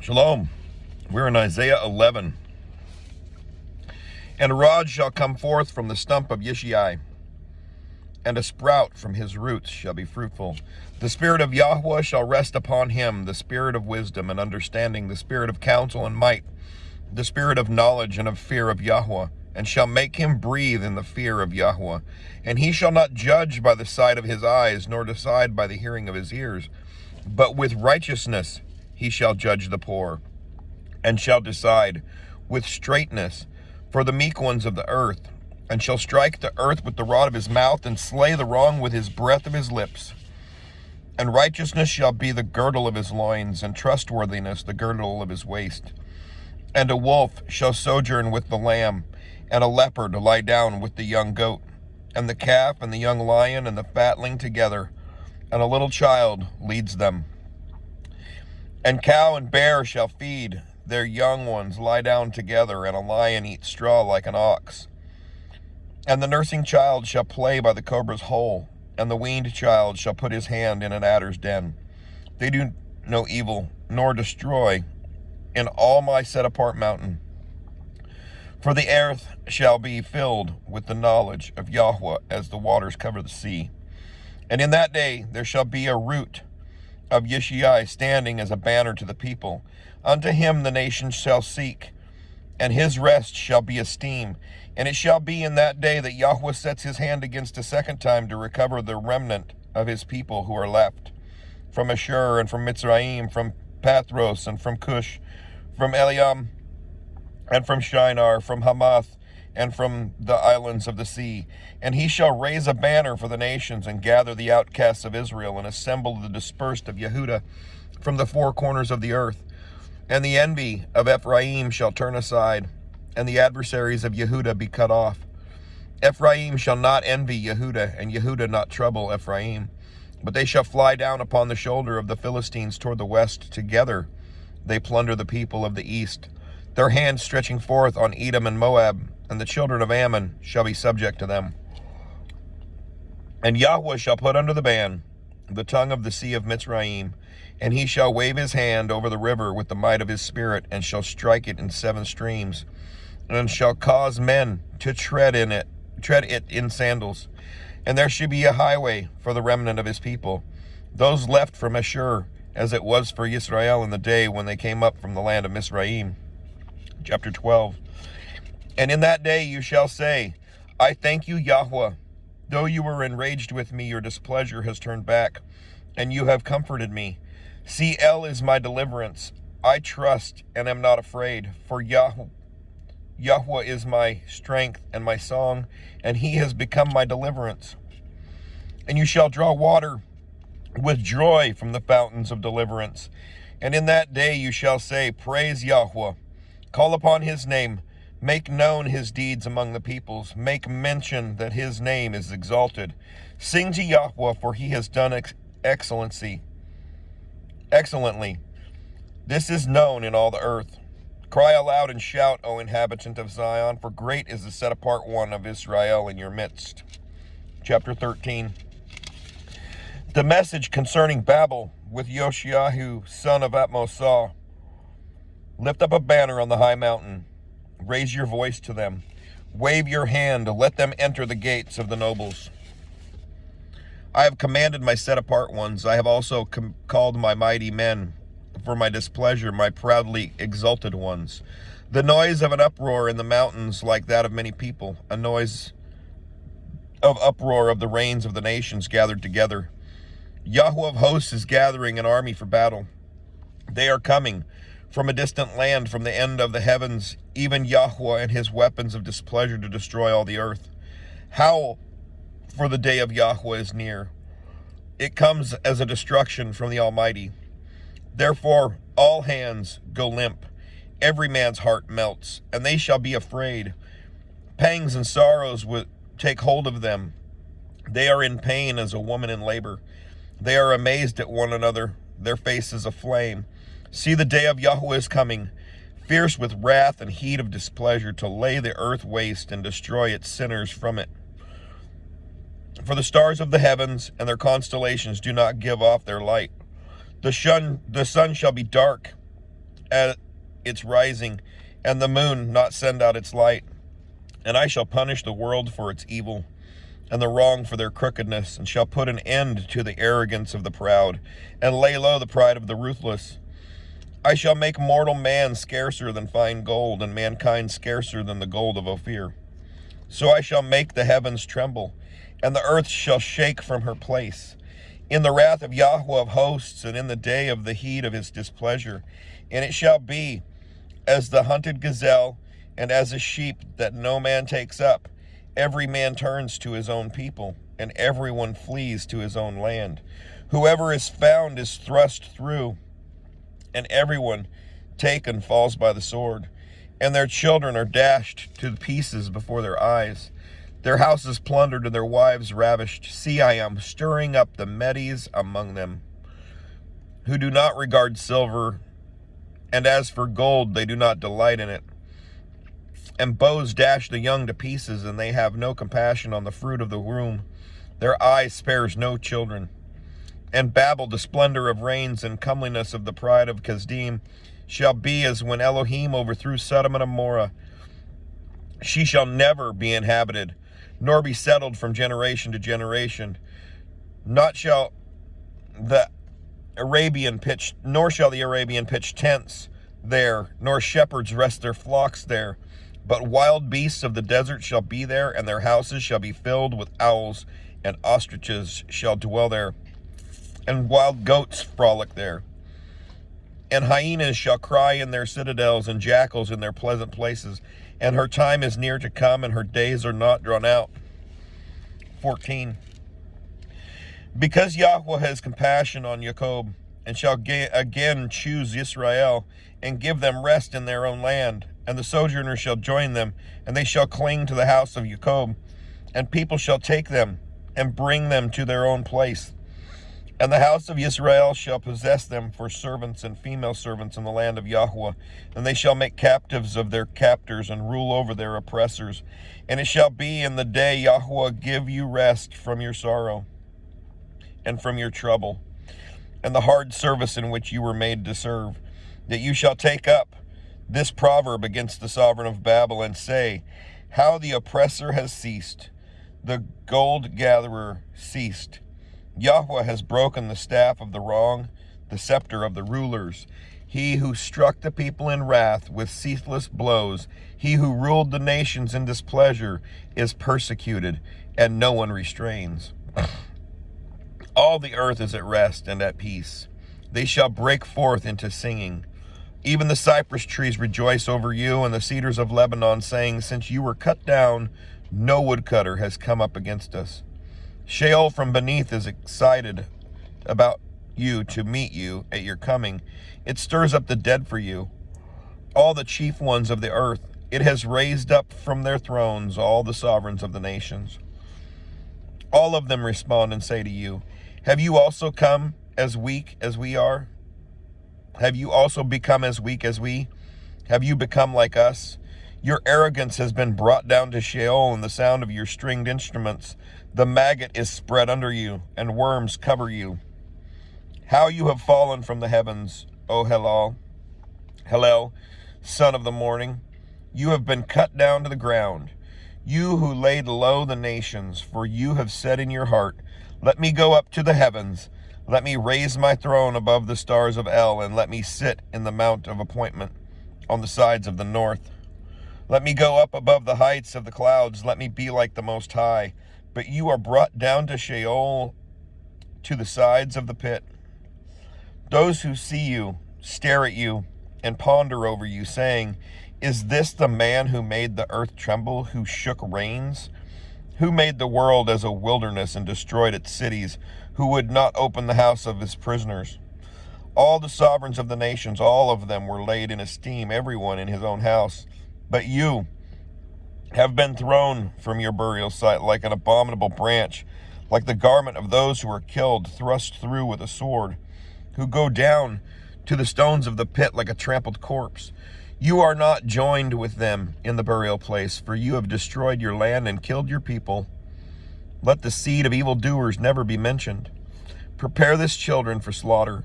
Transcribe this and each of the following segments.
Shalom. We're in Isaiah 11. And a rod shall come forth from the stump of Yishai, and a sprout from his roots shall be fruitful. The spirit of Yahweh shall rest upon him, the spirit of wisdom and understanding, the spirit of counsel and might, the spirit of knowledge and of fear of Yahweh, and shall make him breathe in the fear of Yahweh. And he shall not judge by the sight of his eyes, nor decide by the hearing of his ears, but with righteousness he shall judge the poor, and shall decide with straightness for the meek ones of the earth, and shall strike the earth with the rod of his mouth, and slay the wrong with his breath of his lips. And righteousness shall be the girdle of his loins, and trustworthiness the girdle of his waist. And a wolf shall sojourn with the lamb, and a leopard lie down with the young goat, and the calf and the young lion and the fatling together, and a little child leads them. And cow and bear shall feed, their young ones lie down together, and a lion eat straw like an ox. And the nursing child shall play by the cobra's hole, and the weaned child shall put his hand in an adder's den. They do no evil, nor destroy, in all my set-apart mountain. For the earth shall be filled with the knowledge of Yahweh as the waters cover the sea. And in that day there shall be a root of Yishai standing as a banner to the people. Unto him the nations shall seek, and his rest shall be esteemed. And it shall be in that day that Yahweh sets his hand against a second time to recover the remnant of his people who are left, from Ashur and from Mitzrayim, from Pathros and from Cush, from Eliam and from Shinar, from Hamath and from the islands of the sea. And he shall raise a banner for the nations, and gather the outcasts of Israel, and assemble the dispersed of Yehudah from the four corners of the earth. And the envy of Ephraim shall turn aside, and the adversaries of Yehudah be cut off. Ephraim shall not envy Yehudah, and Yehudah not trouble Ephraim. But they shall fly down upon the shoulder of the Philistines toward the west. Together they plunder the people of the east, their hands stretching forth on Edom and Moab, and the children of Ammon shall be subject to them. And Yahweh shall put under the ban the tongue of the sea of Mitzrayim, and he shall wave his hand over the river with the might of his spirit, and shall strike it in 7 streams, and shall cause men to tread it in sandals. And there shall be a highway for the remnant of his people, those left from Ashur, as it was for Israel in the day when they came up from the land of Mizraim. Chapter 12. And in that day you shall say, I thank you, Yahweh. Though you were enraged with me, your displeasure has turned back, and you have comforted me. See, El is my deliverance. I trust and am not afraid, for Yahweh is my strength and my song, and he has become my deliverance. And you shall draw water with joy from the fountains of deliverance. And in that day you shall say, Praise Yahweh. Call upon his name. Make known his deeds among the peoples. Make mention that his name is exalted. Sing to Yahweh, for he has done excellently. This is known in all the earth. Cry aloud and shout, O inhabitant of Zion, for great is the set-apart one of Israel in your midst. Chapter 13. The message concerning Babel with Yoshiahu, son of Atmosah. Lift up a banner on the high mountain. Raise your voice to them. Wave your hand. Let them enter the gates of the nobles. I have commanded my set-apart ones. I have also called my mighty men for my displeasure, my proudly exalted ones. The noise of an uproar in the mountains like that of many people, a noise of uproar of the reigns of the nations gathered together. Yahweh of hosts is gathering an army for battle. They are coming from a distant land, from the end of the heavens, even Yahweh and his weapons of displeasure to destroy all the earth. Howl, for the day of Yahweh is near. It comes as a destruction from the Almighty. Therefore all hands go limp, every man's heart melts, and they shall be afraid. Pangs and sorrows will take hold of them. They are in pain as a woman in labor. They are amazed at one another, their faces aflame. See, the day of Yahweh is coming, fierce with wrath and heat of displeasure, to lay the earth waste and destroy its sinners from it. For the stars of the heavens and their constellations do not give off their light. The sun shall be dark, at its rising, and the moon not send out its light. And I shall punish the world for its evil, and the wrong for their crookedness, and shall put an end to the arrogance of the proud, and lay low the pride of the ruthless. I shall make mortal man scarcer than fine gold, and mankind scarcer than the gold of Ophir. So I shall make the heavens tremble, and the earth shall shake from her place, in the wrath of Yahweh of hosts, and in the day of the heat of his displeasure. And it shall be as the hunted gazelle, and as a sheep that no man takes up. Every man turns to his own people, and everyone flees to his own land. Whoever is found is thrust through, and everyone taken falls by the sword. And their children are dashed to pieces before their eyes. Their houses plundered and their wives ravished. See, I am stirring up the Medes among them, who do not regard silver, and as for gold, they do not delight in it. And bows dash the young to pieces, and they have no compassion on the fruit of the womb. Their eye spares no children. And Babel, the splendor of reigns and comeliness of the pride of Kasdim, shall be as when Elohim overthrew Sodom and Gomorrah. She shall never be inhabited, nor be settled from generation to generation. Not shall the Arabian pitch, nor shall the Arabian pitch tents there, nor shepherds rest their flocks there. But wild beasts of the desert shall be there, and their houses shall be filled with owls, and ostriches shall dwell there, and wild goats frolic there. And hyenas shall cry in their citadels, and jackals in their pleasant places. And her time is near to come, and her days are not drawn out. 14. Because Yahweh has compassion on Jacob, and shall again choose Israel, and give them rest in their own land, and the sojourners shall join them, and they shall cling to the house of Jacob, and people shall take them, and bring them to their own place. And the house of Israel shall possess them for servants and female servants in the land of Yahweh. And they shall make captives of their captors, and rule over their oppressors. And it shall be in the day Yahweh give you rest from your sorrow and from your trouble, and the hard service in which you were made to serve, that you shall take up this proverb against the sovereign of Babel, and say, how the oppressor has ceased, the gold gatherer ceased. Yahweh has broken the staff of the wrong, the scepter of the rulers. He who struck the people in wrath with ceaseless blows, he who ruled the nations in displeasure, is persecuted, and no one restrains. All the earth is at rest and at peace. They shall break forth into singing. Even the cypress trees rejoice over you, and the cedars of Lebanon, saying, since you were cut down, no woodcutter has come up against us. Sheol from beneath is excited about you to meet you at your coming. It stirs up the dead for you, all the chief ones of the earth. It has raised up from their thrones all the sovereigns of the nations. All of them respond and say to you, have you also come as weak as we are? Have you also become as weak as we? Have you become like us? Your arrogance has been brought down to Sheol, and the sound of your stringed instruments. The maggot is spread under you, and worms cover you. How you have fallen from the heavens, O Hallel, son of the morning. You have been cut down to the ground, you who laid low the nations, for you have said in your heart, let me go up to the heavens, let me raise my throne above the stars of El, and let me sit in the mount of appointment on the sides of the north. Let me go up above the heights of the clouds, let me be like the Most High. But you are brought down to Sheol, to the sides of the pit. Those who see you stare at you and ponder over you, saying, is this the man who made the earth tremble, who shook reins? Who made the world as a wilderness and destroyed its cities? Who would not open the house of his prisoners? All the sovereigns of the nations, all of them were laid in esteem, everyone in his own house. But you have been thrown from your burial site like an abominable branch, like the garment of those who are killed, thrust through with a sword, who go down to the stones of the pit like a trampled corpse. You are not joined with them in the burial place, for you have destroyed your land and killed your people. Let the seed of evildoers never be mentioned. Prepare this children for slaughter,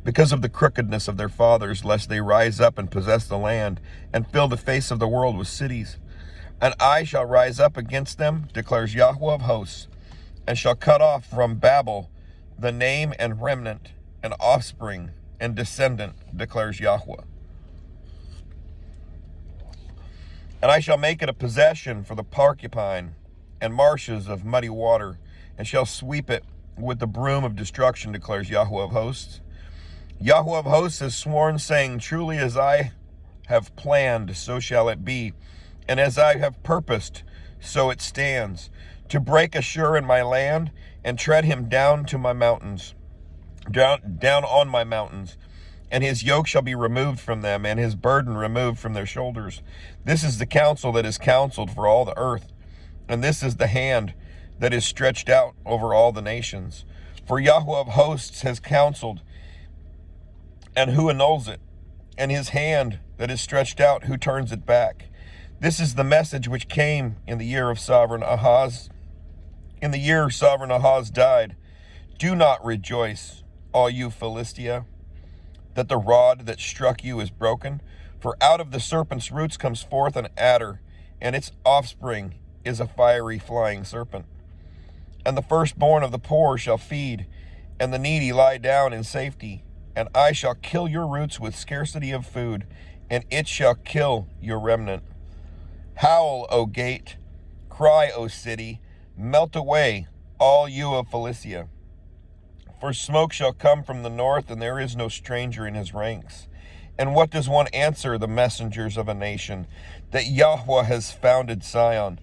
because of the crookedness of their fathers, lest they rise up and possess the land, and fill the face of the world with cities. And I shall rise up against them, declares Yahweh of hosts, and shall cut off from Babel the name and remnant, and offspring and descendant, declares Yahweh. And I shall make it a possession for the porcupine and marshes of muddy water, and shall sweep it with the broom of destruction, declares Yahweh of hosts. Yahweh of hosts has sworn, saying, truly as I have planned, so shall it be, and as I have purposed, so it stands, to break Ashur in my land, and tread him down to my mountains, down on my mountains, and his yoke shall be removed from them, and his burden removed from their shoulders. This is the counsel that is counseled for all the earth, and this is the hand that is stretched out over all the nations. For Yahweh of hosts has counseled, and who annuls it? And his hand that is stretched out, who turns it back? This is the message which came in the year of sovereign Ahaz. In the year sovereign Ahaz died. Do not rejoice, all you Philistia, that the rod that struck you is broken. For out of the serpent's roots comes forth an adder, and its offspring is a fiery flying serpent. And the firstborn of the poor shall feed, and the needy lie down in safety. And I shall kill your roots with scarcity of food, and it shall kill your remnant. Howl, O gate, cry, O city, melt away, all you of Philistia. For smoke shall come from the north, and there is no stranger in his ranks. And what does one answer the messengers of a nation? That Yahweh has founded Zion,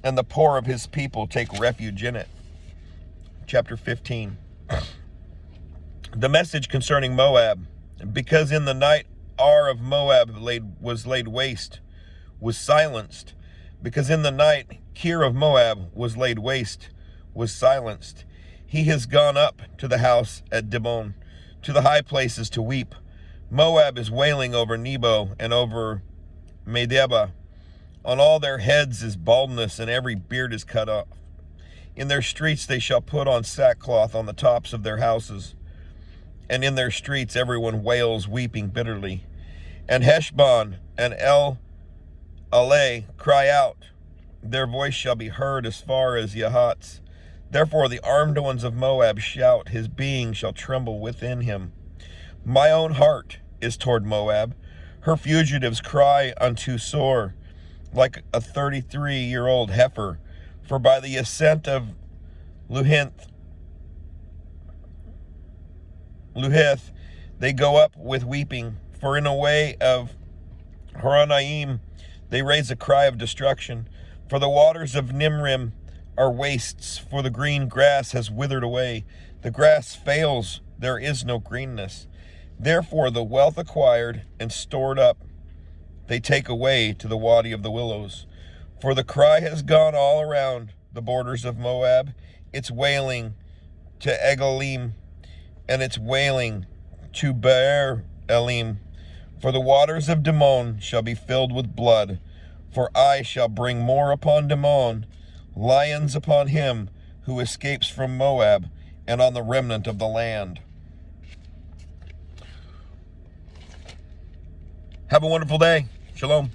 and the poor of his people take refuge in it. Chapter 15. The message concerning Moab. Because in the night Ar of Moab was laid waste, was silenced. Because in the night Kir of Moab was laid waste, was silenced. He has gone up to the house at Dibon, to the high places to weep. Moab is wailing over Nebo and over Medeba. On all their heads is baldness, and every beard is cut off. In their streets they shall put on sackcloth on the tops of their houses. And in their streets everyone wails, weeping bitterly. And Heshbon and El Aleh cry out. Their voice shall be heard as far as Yahatz. Therefore the armed ones of Moab shout, his being shall tremble within him. My own heart is toward Moab. Her fugitives cry unto Sor, like a 33-year-old heifer. For by the ascent of Luhith they go up with weeping. For in a way of Horonaim they raise a cry of destruction. For the waters of Nimrim are wastes, for the green grass has withered away. The grass fails, there is no greenness. Therefore the wealth acquired and stored up they take away to the Wadi of the Willows. For the cry has gone all around the borders of Moab, its wailing to Egalim, and its wailing to Beer Elim. For the waters of Dimon shall be filled with blood. For I shall bring more upon Dimon, lions upon him who escapes from Moab, and on the remnant of the land. Have a wonderful day. Shalom.